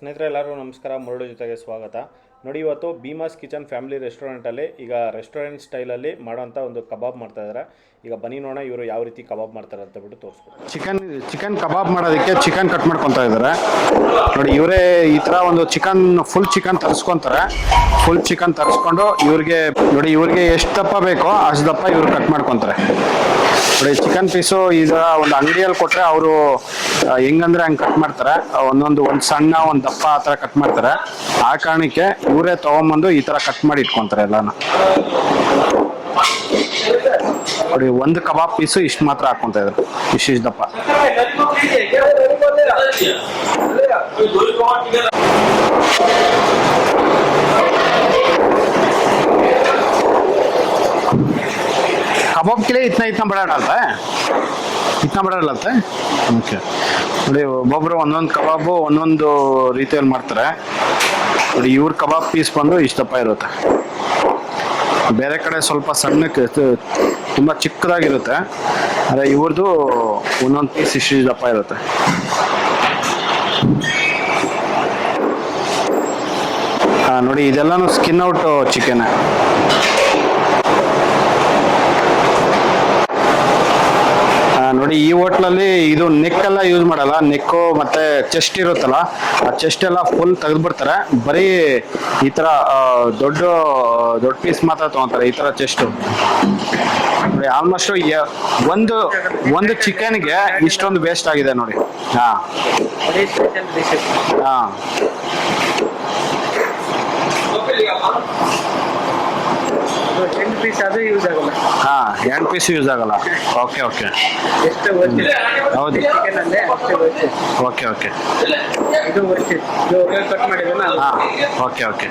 ಸ್ನೇಹಿತರೆ ಎಲ್ಲರೂ ನಮಸ್ಕಾರ. ಮುರಳು ಜೊತೆಗೆ ಸ್ವಾಗತ. ನೋಡಿ, ಇವತ್ತು ಭೀಮಾಸ್ ಕಿಚನ್ ಫ್ಯಾಮಿಲಿ ರೆಸ್ಟೋರೆಂಟಲ್ಲಿ ಈಗ ರೆಸ್ಟೋರೆಂಟ್ ಸ್ಟೈಲಲ್ಲಿ ಮಾಡೋಂಥ ಒಂದು ಕಬಾಬ್ ಮಾಡ್ತಾ ಇದ್ದಾರೆ. ಈಗ ಬನ್ನಿ ನೋಡೋಣ ಇವರು ಯಾವ ರೀತಿ ಕಬಾಬ್ ಮಾಡ್ತಾರೆ ಅಂತ ಬಿಟ್ಟು ತೋರಿಸ್ಕೊಡ್ತಾರೆ. ಚಿಕನ್ ಕಬಾಬ್ ಮಾಡೋದಕ್ಕೆ ಚಿಕನ್ ಕಟ್ ಮಾಡ್ಕೊತಾ ಇದ್ದಾರೆ. ನೋಡಿ, ಇವರೇ ಈ ಥರ ಒಂದು ಫುಲ್ ಚಿಕನ್ ತರಿಸ್ಕೊತಾರೆ. ಫುಲ್ ಚಿಕನ್ ತರಿಸ್ಕೊಂಡು ಇವ್ರಿಗೆ ಎಷ್ಟು ದಪ್ಪ ಬೇಕೋ ಅಷ್ಟು ದಪ್ಪ ಇವ್ರು ಕಟ್ ಮಾಡ್ಕೊತಾರೆ. ನೋಡಿ, ಚಿಕನ್ ಪೀಸು ಈಗ ಒಂದು ಅಂಗಡಿಯಲ್ಲಿ ಕೊಟ್ಟರೆ ಅವರು ಹೆಂಗಂದ್ರೆ ಹಂಗೆ ಕಟ್ ಮಾಡ್ತಾರೆ. ಒಂದು ಸಣ್ಣ ಒಂದು ದಪ್ಪ ಆ ಥರ ಕಟ್ ಮಾಡ್ತಾರೆ. ಆ ಕಾರಣಕ್ಕೆ ಇವರೇ ತಗೊಂಬಂದು ಈ ಥರ ಕಟ್ ಮಾಡಿ ಇಟ್ಕೊಂತಾರೆ ಎಲ್ಲಾನು. ನೋಡಿ, ಒಂದು ಕಬಾಬ್ ಪೀಸು ಇಷ್ಟು ಮಾತ್ರ ಹಾಕೊಂತ ಇದ್ರು, ಇಷ್ಟು ದಪ್ಪ. कबाब के लिए इतना बड़ा डालता है, इतना बड़ा डालता है. ओके. ನೋಡಿ, ಒಬ್ಬೊಬ್ರು ಒಂದೊಂದು ಕಬಾಬು ಒಂದೊಂದು ರೀತಿಯಲ್ಲಿ ಮಾಡ್ತಾರೆ. ನೋಡಿ, ಇವ್ರ ಕಬಾಬ್ ಪೀಸ್ ಬಂದು ಇಷ್ಟಪ್ಪ ಇರುತ್ತೆ. ಬೇರೆ ಕಡೆ ಸ್ವಲ್ಪ ಸಣ್ಣಕ್ಕೆ ತುಂಬ ಚಿಕ್ಕದಾಗಿರುತ್ತೆ. ಆದರೆ ಇವ್ರದ್ದು ಒಂದೊಂದು ಪೀಸ್ ಇಷ್ಟು ದಪ್ಪ ಇರುತ್ತೆ. ನೋಡಿ, ಇದೆಲ್ಲಾನು ಸ್ಕಿನ್ ಔಟ್ ಚಿಕನ್. ನೋಡಿ, ಈ ಹೋಟ್ಲಲ್ಲಿ ಇದು ನೆಕ್ ಎಲ್ಲ ಯೂಸ್ ಮಾಡಲ್ಲ. ನೆಕ್ಕು ಮತ್ತೆ ಚೆಸ್ಟ್ ಇರುತ್ತಲ್ಲ, ಆ ಚೆಸ್ಟ್ ಎಲ್ಲ ಫುಲ್ ತೆಗೆದ್ಬಿಡ್ತಾರೆ. ಬರೀ ಈ ತರ ದೊಡ್ಡ ಪೀಸ್ ಮಾತ್ರ ತಗೊಂತಾರೆ. ಈ ತರ ಚೆಸ್ಟ್ ನೋಡಿ, ಆಲ್ಮೋಸ್ಟ್ ಒಂದು ಚಿಕನ್ಗೆ ಇಷ್ಟೊಂದು ವೇಸ್ಟ್ ಆಗಿದೆ ನೋಡಿ. ಹಾ ಹಾ ಹ್ಯಾಂಡ್ ಪೀಸ್ ಯೂಸ್ ಆಗಲ್ಲ. ಓಕೆ ಓಕೆ, ಹೌದು. Okay okay, okay okay.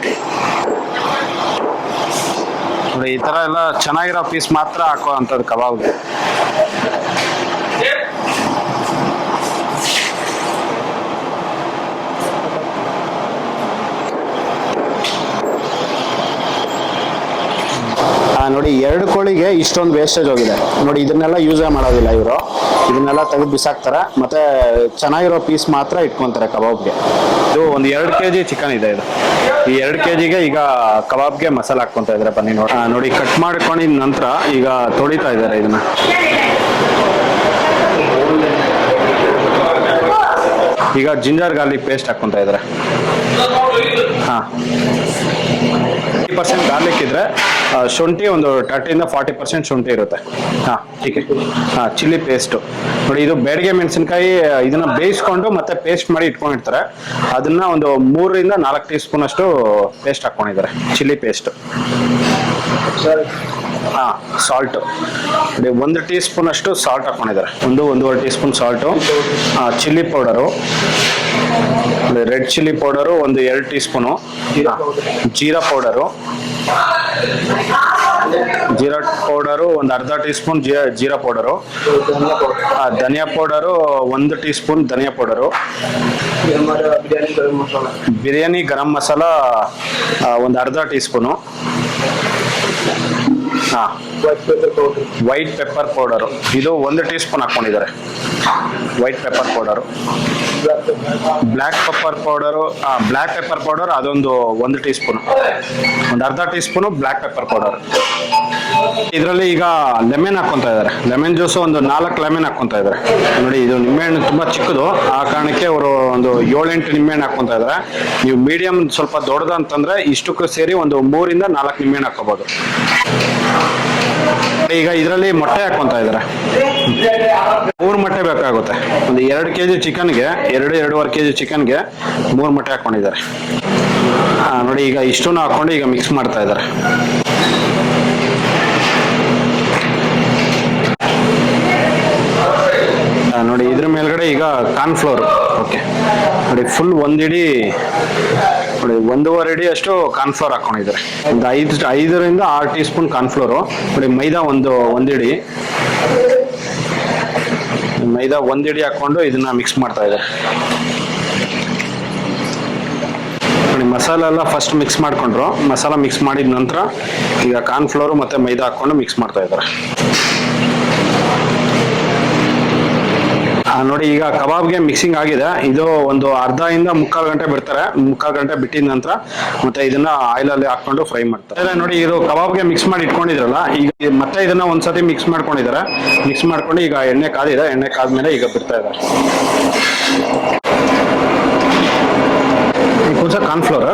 ನೋಡಿ, ಈ ತರ ಎಲ್ಲ ಚೆನ್ನಾಗಿರೋ ಪೀಸ್ ಮಾತ್ರ ಹಾಕೋ ಅಂತದ್ದು ಕಬಾಬ್ಗೆ. ನೋಡಿ, 2 ಕೋಳಿಗೆ ಇಷ್ಟೊಂದು ವೇಸ್ಟೇಜ್ ಹೋಗಿದೆ. ನೋಡಿ, ಇದನ್ನೆಲ್ಲ ಯೂಸೇ ಮಾಡೋದಿಲ್ಲ ಇವರು. ಇದನ್ನೆಲ್ಲ ತೆಗೆದು ಬಿಸಾಕ್ತಾರೆ. ಮತ್ತೆ ಚೆನ್ನಾಗಿರೋ ಪೀಸ್ ಮಾತ್ರ ಇಟ್ಕೊಂತಾರೆ ಕಬಾಬ್ಗೆ. ಇದು ಒಂದು 2 kg ಚಿಕನ್ ಇದೆ. ಇದು ಈ 2 kgಗೆ ಈಗ ಕಬಾಬ್ಗೆ ಮಸಾಲೆ ಹಾಕ್ಕೊಂತ ಇದ್ದಾರೆ. ಬನ್ನಿ ನೋಡಿ, ಕಟ್ ಮಾಡ್ಕೊಂಡಿದ ನಂತರ ಈಗ ತೊಳಿತಾ ಇದ್ದಾರೆ ಇದನ್ನ. ಈಗ ಜಿಂಜರ್ ಗಾರ್ಲಿಕ್ ಪೇಸ್ಟ್ ಹಾಕ್ಕೊಂತ ಇದ್ದಾರೆ. ಹಾ, 30% ಗಾರ್ಲಿಕ್ ಇದ್ರೆ ಶುಂಠಿ ಒಂದು 30-40% ಶುಂಠಿ ಇರುತ್ತೆ. ಚಿಲ್ಲಿ ಪೇಸ್ಟ್ ನೋಡಿ, ಇದು ಬೇಡಿಗೆ ಮೆಣಸಿನಕಾಯಿ ಇದನ್ನ ಬೇಯಿಸ್ಕೊಂಡು ಮತ್ತೆ ಪೇಸ್ಟ್ ಮಾಡಿ ಇಟ್ಕೊಂಡಿರ್ತಾರೆ. ಅದನ್ನ ಒಂದು 3-4 ಟೀ ಸ್ಪೂನ್ ಅಷ್ಟು ಪೇಸ್ಟ್ ಹಾಕೊಂಡಿದ್ದಾರೆ, ಚಿಲ್ಲಿ ಪೇಸ್ಟ್. ಸಾಲ್ಟ್ ನೋಡಿ, 1 ಟೀ ಸ್ಪೂನ್ ಅಷ್ಟು ಸಾಲ್ಟ್ ಹಾಕೊಂಡಿದ್ದಾರೆ. 1-1.5 tea spoon salt. Chilli powder, red chilli powder ಒಂದು 2 ಟೀ ಸ್ಪೂನು. ಜೀರಾ ಪೌಡರು ಒಂದು ಅರ್ಧ ಟೀ ಸ್ಪೂನ್ ಜೀರಾ ಪೌಡರು. ಧನಿಯಾ ಪೌಡರು 1 ಟೀ ಸ್ಪೂನ್ ಧನಿಯಾ ಪೌಡರು. ಬಿರಿಯಾನಿ ಗರಂ ಮಸಾಲ ಒಂದು ಅರ್ಧ tea spoon. White pepper powder ಇದು 1 ಟೀ ಸ್ಪೂನ್ ಹಾಕೊಂಡಿದ್ದಾರೆ. White pepper powder. Black pepper powder ಅದೊಂದು 1 tea spoon. ಒಂದು ಅರ್ಧ tea spoon black pepper powder. ಇದರಲ್ಲಿ ಈಗ ಲೆಮನ್ ಹಾಕೊಂತ ಇದ್ದಾರೆ. ಲೆಮನ್ ಜ್ಯೂಸ್ ಒಂದು 4 ಲೆಮನ್ ಹಾಕೊಂತ ಇದ್ದಾರೆ. ನೋಡಿ, ಇದು ನಿಂಬೆಹಣ್ಣು ತುಂಬಾ ಚಿಕ್ಕದು, ಆ ಕಾರಣಕ್ಕೆ ಅವರು ಒಂದು 7-8 ನಿಂಬೆಹಣ್ಣು ಹಾಕೊಂತ ಇದ್ದಾರೆ. ನೀವು ಮೀಡಿಯಂ ಸ್ವಲ್ಪ ದೊಡ್ಡದು ಅಂತಂದ್ರೆ ಇಷ್ಟಕ್ಕೂ ಸೇರಿ ಒಂದು 3-4 ನಿಂಬೆಹಣ್ಣು ಹಾಕೋಬಹುದು. ಈಗ ಇದರಲ್ಲಿ ಮೊಟ್ಟೆ ಹಾಕೊಂತ ಇದ್ದಾರೆ. 3 ಮೊಟ್ಟೆ ಬೇಕಾಗುತ್ತೆ. ಒಂದು 2 kg ಚಿಕನ್ಗೆ 2-2.5 kg ಚಿಕನ್ಗೆ 3 ಮೊಟ್ಟೆ ಹಾಕೊಂಡಿದ್ದಾರೆ. ನೋಡಿ, ಈಗ ಇಷ್ಟನ್ನು ಹಾಕೊಂಡು ಈಗ ಮಿಕ್ಸ್ ಮಾಡ್ತಾ ಇದ್ದಾರೆ. ನೋಡಿ, ಇದ್ರ ಮೇಲ್ಗಡೆ ಈಗ ಕಾರ್ನ್ಫ್ಲೋರ್. ಓಕೆ ನೋಡಿ, ಫುಲ್ 1 ಇಡಿ ನೋಡಿ 1.5 ಇಡಿ ಅಷ್ಟು ಕಾರ್ನ್ಫ್ಲೋರ್ ಹಾಕೊಂಡಿದ್ದಾರೆ. ಒಂದು 5-6 ಟೀ ಸ್ಪೂನ್ ಕಾರ್ನ್ಫ್ಲೋರು. ನೋಡಿ, ಮೈದಾ ಒಂದು ಇಡಿ ಹಾಕೊಂಡು ಇದನ್ನ ಮಿಕ್ಸ್ ಮಾಡ್ತಾ ಇದ್ದಾರೆ. ನೋಡಿ, ಮಸಾಲೆ ಎಲ್ಲ ಫಸ್ಟ್ ಮಿಕ್ಸ್ ಮಾಡ್ಕೊಂಡ್ರು. ಮಸಾಲ ಮಿಕ್ಸ್ ಮಾಡಿದ ನಂತರ ಈಗ ಕಾರ್ನ್ಫ್ಲೋರು ಮತ್ತೆ ಮೈದಾ ಹಾಕೊಂಡು ಮಿಕ್ಸ್ ಮಾಡ್ತಾ ಇದ್ದಾರೆ. ನೋಡಿ ಈಗ ಕಬಾಬ್ಗೆ ಮಿಕ್ಸಿಂಗ್ ಆಗಿದೆ. ಇದು ಒಂದು ಅರ್ಧದಿಂದ ಮುಕ್ಕಾಲು ಗಂಟೆ ಬಿಡ್ತಾರೆ. ಮುಕ್ಕಾಲು ಗಂಟೆ ಬಿಟ್ಟಿದ ನಂತರ ಮತ್ತೆ ಇದನ್ನ ಆಯಿಲ್ ಅಲ್ಲಿ ಹಾಕೊಂಡು ಫ್ರೈ ಮಾಡ್ತಾರೆ. ನೋಡಿ ಇದು ಕಬಾಬ್ಗೆ ಮಿಕ್ಸ್ ಮಾಡಿ ಇಟ್ಕೊಂಡಿದ್ರಲ್ಲ, ಈಗ ಮತ್ತೆ ಇದನ್ನ ಒಂದ್ಸತಿ ಮಿಕ್ಸ್ ಮಾಡ್ಕೊಂಡಿದ್ದಾರೆ. ಮಿಕ್ಸ್ ಮಾಡ್ಕೊಂಡು ಈಗ ಎಣ್ಣೆ ಕಾದಿದೆ. ಎಣ್ಣೆ ಕಾದ್ಮೇಲೆ ಈಗ ಬಿಡ್ತಾ ಇದ್ದಾರೆ. ಕೊಂಚ ಕಾರ್ನ್ಫ್ಲೋರ್,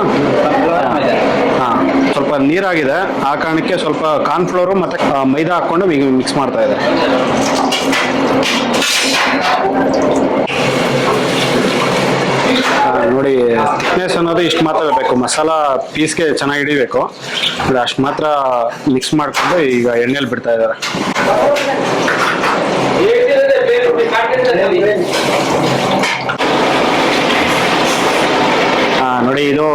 ಸ್ವಲ್ಪ ನೀರಾಗಿದೆ. ಆ ಕಾರಣಕ್ಕೆ ಸ್ವಲ್ಪ ಕಾರ್ನ್ಫ್ಲೋರು ಮತ್ತೆ ಮೈದಾ ಹಾಕೊಂಡು ಈಗ ಮಿಕ್ಸ್ ಮಾಡ್ತಾ ಇದೆ. ನೋಡಿ ಥಿಕ್ನೆಸ್ ಅನ್ನೋದು ಇಷ್ಟು ಮಾತ್ರ ಇರಬೇಕು. ಮಸಾಲ ಪೀಸ್ಗೆ ಚೆನ್ನಾಗಿ ಹಿಡಿಬೇಕು. ಅಷ್ಟು ಮಾತ್ರ ಮಿಕ್ಸ್ ಮಾಡಿಕೊಂಡು ಈಗ ಎಣ್ಣೆಯಲ್ಲಿ ಬಿಡ್ತಾ ಇದ್ದಾರೆ. ನೋಡಿ ಇದು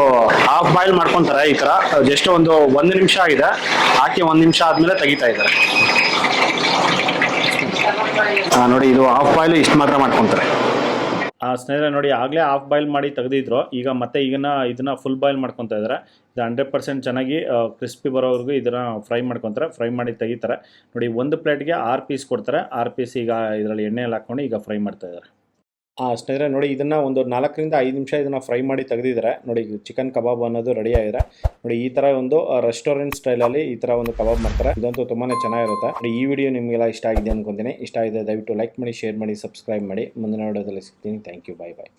ಹಾಫ್ ಬಾಯ್ಲ್ ಮಾಡ್ಕೊಂತಾರೆ ಈ ತರ. ಜಸ್ಟ್ ಒಂದು 1 ನಿಮಿಷ ಆಗಿದೆ, ಹಾಕಿ 1 ನಿಮಿಷ ಆದ್ಮೇಲೆ ತೆಗಿತಾ ಇದ್ದಾರೆ. ನೋಡಿ ಇದು ಹಾಫ್ ಬಾಯ್ಲ್ ಇಷ್ಟು ಮಾತ್ರ ಮಾಡ್ಕೊಂತಾರೆ. ಸ್ನೇಹಿತರೆ ನೋಡಿ, ಆಗಲೇ ಹಾಫ್ ಬಾಯ್ಲ್ ಮಾಡಿ ತೆಗೆದಿದ್ರು. ಈಗ ಮತ್ತೆ ಇದನ್ನ ಫುಲ್ ಬಾಯ್ಲ್ ಮಾಡ್ಕೊತಾ ಇದ್ದಾರೆ. ಇದು 100% ಚೆನ್ನಾಗಿ ಕ್ರಿಸ್ಪಿ ಬರೋವರೆಗೂ ಇದನ್ನ ಫ್ರೈ ಮಾಡ್ಕೊತಾರೆ. ಫ್ರೈ ಮಾಡಿ ತೆಗಿತಾರೆ. ನೋಡಿ, ಒಂದು ಪ್ಲೇಟ್ಗೆ 6 ಪೀಸ್ ಕೊಡ್ತಾರೆ. 6 ಪೀಸ್ ಈಗ ಇದರಲ್ಲಿ ಎಣ್ಣೆಯಲ್ಲಿ ಹಾಕೊಂಡು ಈಗ ಫ್ರೈ ಮಾಡ್ತಾ ಇದ್ದಾರೆ. ಸ್ನೇಹಿತರೆ ನೋಡಿ, ಇದನ್ನು ಒಂದು 4 ರಿಂದ 5 ನಿಮಿಷ ಇದನ್ನು ಫ್ರೈ ಮಾಡಿ ತೆಗೆದಿದ್ದಾರೆ. ನೋಡಿ, ಚಿಕನ್ ಕಬಾಬ್ ಅನ್ನೋದು ರೆಡಿ ಆಗಿದೆ. ನೋಡಿ, ಈ ಥರ ಒಂದು ರೆಸ್ಟೋರೆಂಟ್ ಸ್ಟೈಲಲ್ಲಿ ಈ ಥರ ಒಂದು ಕಬಾಬ್ ಮಾಡ್ತಾರೆ. ಇದಂತೂ ತುಂಬಾ ಚೆನ್ನಾಗಿರುತ್ತೆ. ನೋಡಿ, ಈ ವಿಡಿಯೋ ನಿಮಗೆಲ್ಲ ಇಷ್ಟ ಆಗಿದೆ ಅನ್ಕೊಂತೀನಿ. ಇಷ್ಟ ಆಗಿದೆ ದಯವಿಟ್ಟು ಲೈಕ್ ಮಾಡಿ, ಶೇರ್ ಮಾಡಿ, ಸಬ್ಸ್ಕ್ರೈಬ್ ಮಾಡಿ. ಮುಂದಿನ ವಿಡಿಯೋದಲ್ಲಿ ಸಿಗ್ತೀನಿ. Thank you. Bye bye.